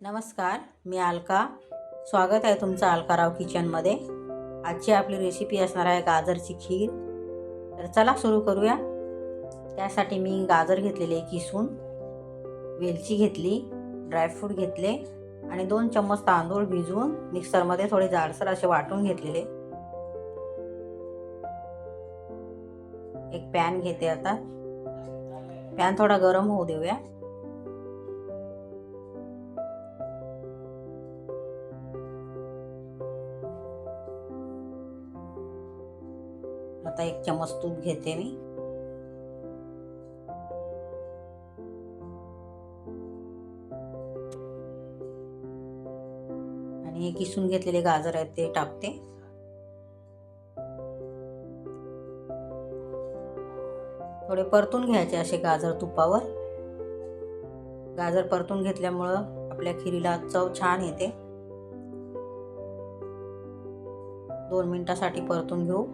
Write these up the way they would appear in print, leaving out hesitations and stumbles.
नमस्कार, मी अलका. स्वागत आहे तुमचं अलकाराव किचनमध्ये. आजची आपली रेसिपी असणार आहे गाजरची खीर. तर चला सुरू करूया. त्यासाठी मी गाजर घेतलेले किसून, वेलची घेतली, ड्रायफ्रूट घेतले आणि 2 चम्मच तांदूळ भिजवून मिक्सरमध्ये थोडे जाडसर असे वाटून घेतलेले. एक पॅन घेते. आता पॅन थोडा गरम होऊ देऊया. आता 1 चम्मच तूप घेते मी. आणि हे किसून घेतलेले गाजर आहेत ते टाकते. थोडे परतून घ्यायचे असे गाजर तुपावर. गाजर परतून घेतल्यामुळं आपल्या खिरीला चव छान येते. 2 मिनिटासाठी परतून घेऊ.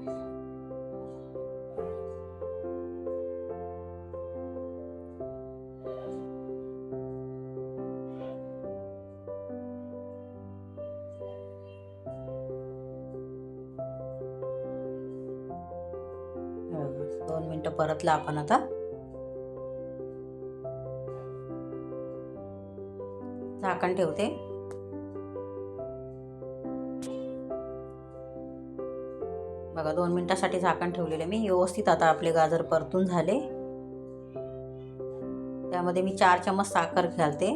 दोन मिनिटं परतला आपण. आता झाकण ठेवते. बघा 2 मिनिटासाठी झाकण ठेवलेले मी. व्यवस्थित आता आपले गाजर परतून झाले. त्यामध्ये मी 4 चम्मच साखर घालते.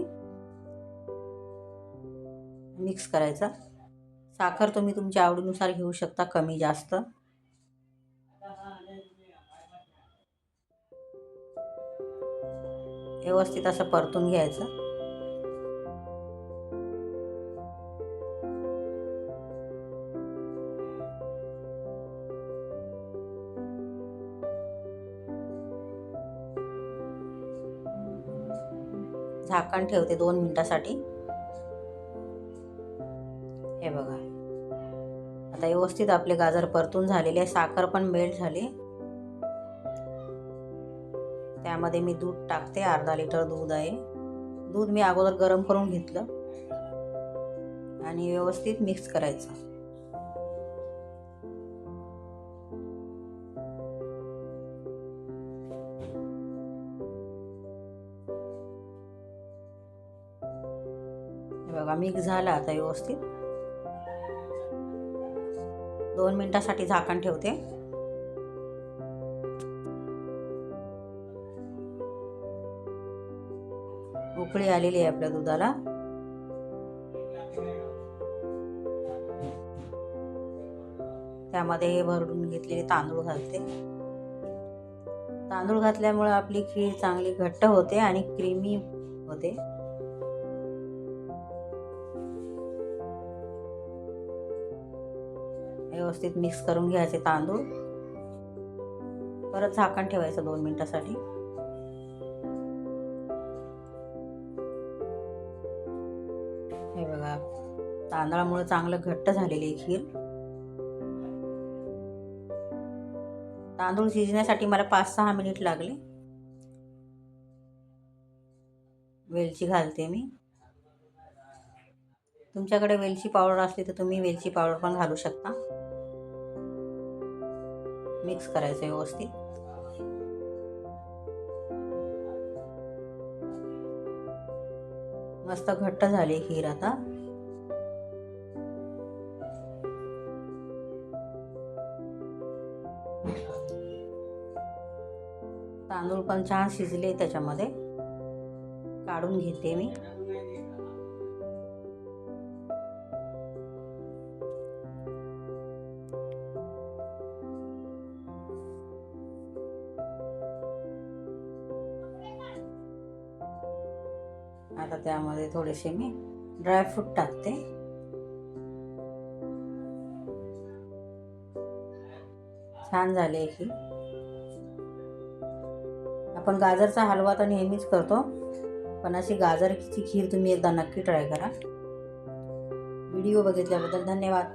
मिक्स करायचं. साखर तुम्ही तुमच्या आवडीनुसार घेऊ शकता, कमी जास्त. व्यवस्थित असं परतून घ्यायचं. झाकण ठेवते 2 मिनिटासाठी. हे बघा, आता व्यवस्थित आपले गाजर परतून झालेले आहे. साखर पण मेल्ट झाली. त्यामध्ये मी दूध टाकते. अर्धा लिटर दूध आहे. दूध मी अगोदर गरम करून घेतलं आणि व्यवस्थित मिक्स करायचं. हे बघा, मिक्स झालं आता व्यवस्थित. 2 मिनिटासाठी झाकण ठेवते. उकळी आलेली आहे आपल्या दुधाला. त्यामध्ये हे भरून घेतलेले तांदूळ घालते. तांदूळ घातल्यामुळे आपली खीर चांगली घट्ट होते आणि क्रीमी होते. व्यवस्थित मिक्स करून घ्यायचे तांदूळ. परत झाकण ठेवायचं 2 मिनिटासाठी. हे बघा, तांदळामुळे चांगलं घट्ट झालेली खीर. तांदूळ शिजण्यासाठी मला 5-6 मिनिट लागले. वेलची घालते मी. तुमच्याकडे वेलची पावडर असली तर तुम्ही वेलची पावडर पण घालू शकता. मिक्स करायचं व्यवस्थित. मस्त घट्ट झाली खीर आता. तांदूळ पण छान शिजले. त्याच्यामध्ये काढून घेते मी. आता त्यामध्ये थोडेसे मी ड्रायफ्रूट टाकते. छान झाले की. आपण गाजरचा हलवा तर नेहमीच करतो, पण अशी गाजरची खीर तुम्ही एकदा नक्की ट्राय करा. व्हिडिओ बघितल्याबद्दल धन्यवाद.